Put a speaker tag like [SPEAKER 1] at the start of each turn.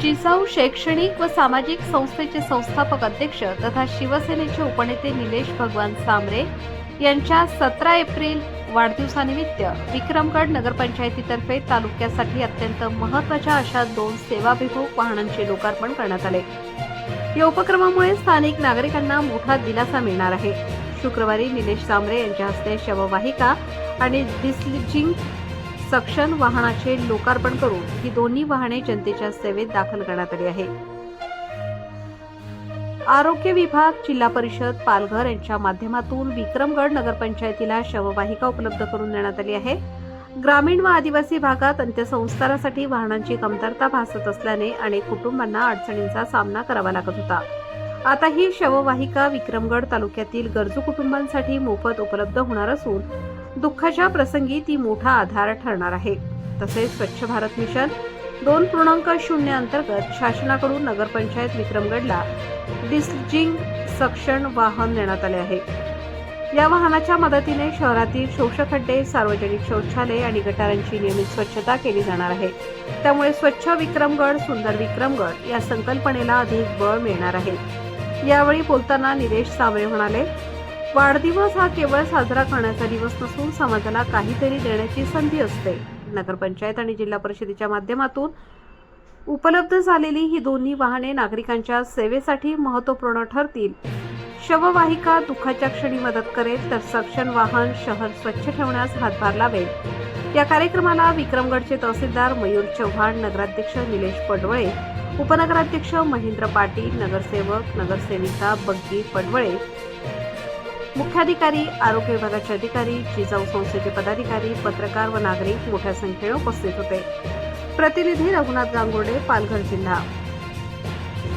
[SPEAKER 1] जिजाऊ शैक्षणिक व सामाजिक संस्थेचे संस्थापक अध्यक्ष तथा शिवसेनेचे उपनेते निलेश भगवान सांबरे यांच्या 17 एप्रिल वाढदिवसानिमित्त विक्रमगड नगरपंचायतीतर्फे तालुक्यासाठी अत्यंत महत्त्वाच्या अशा 2 सेवाभिमुख वाहनांचे लोकार्पण करण्यात आले। या उपक्रमामुळे स्थानिक नागरिकांना मोठा दिलासा मिळणार आहे। शुक्रवारी निलेश सांबरे यांच्या हस्ते शववाहिका आणि डिस्लिजिंग सक्शन वाहनाचे लोकार्पण करून ही दोन्ही वाहने जनतेच्या सेवेत दाखल करण्यात आली आहे। आरोग्य विभाग, जिल्हा परिषद पालघर यांच्या माध्यमातून विक्रमगड नगरपंचायतीला शववाहिका उपलब्ध करून देण्यात आली आहे। ग्रामीण व आदिवासी भागात अंत्यसंस्कारासाठी वाहनांची कमतरता भासत असल्याने अनेक कुटुंबांना अडचणींचा सामना करावा लागत होता। आता ही शववाहिका विक्रमगड तालुक्यातील गरजू कुटुंबांसाठी मोफत उपलब्ध होणार असून दुःखाच्या प्रसंगी ती मोठा आधार ठरणार आहे। तसेच स्वच्छ भारत मिशन 2.0 अंतर्गत शासनाकडून नगरपंचायत विक्रमगडला डिस्लिजिंग सक्शन वाहन देण्यात आले आहे। या वाहनाच्या मदतीने शहरातील शोषखड्डे, सार्वजनिक शौचालय आणि गटारांची नियमित स्वच्छता केली जाणार आहे। त्यामुळे स्वच्छ विक्रमगड, सुंदर विक्रमगड या संकल्पनेला अधिक बळ मिळणार आहे। यावेळी बोलताना निलेश सांबरे म्हणाले, वाढदिवस हा केवळ साजरा करण्याचा दिवस नसून समाजाला काहीतरी देण्याची संधी असते। नगरपंचायत आणि जिल्हा परिषदेच्या माध्यमातून उपलब्ध झालेली ही दोन्ही वाहने नागरिकांच्या सेवेसाठी महत्त्वपूर्ण ठरतील। शववाहिका दुःखाच्या क्षणी मदत करेल, तर सक्शन वाहन शहर स्वच्छ ठेवण्यास हातभार लावेल। या कार्यक्रमाला विक्रमगडचे तहसीलदार मयूर चव्हाण, नगराध्यक्ष निलेश पडवळे, उपनगराध्यक्ष महेंद्र पाटील, नगरसेवक नगरसेविका बग्गी पडवळे, मुख्याधिकारी, आरोग्य विभागाचे अधिकारी, जिजाऊ संस्थेचे पदाधिकारी, पत्रकार व नागरिक मोठ्या संख्येने उपस्थित होते। प्रतिनिधी रघुनाथ गांगुर्डे, पालघर जिल्हा।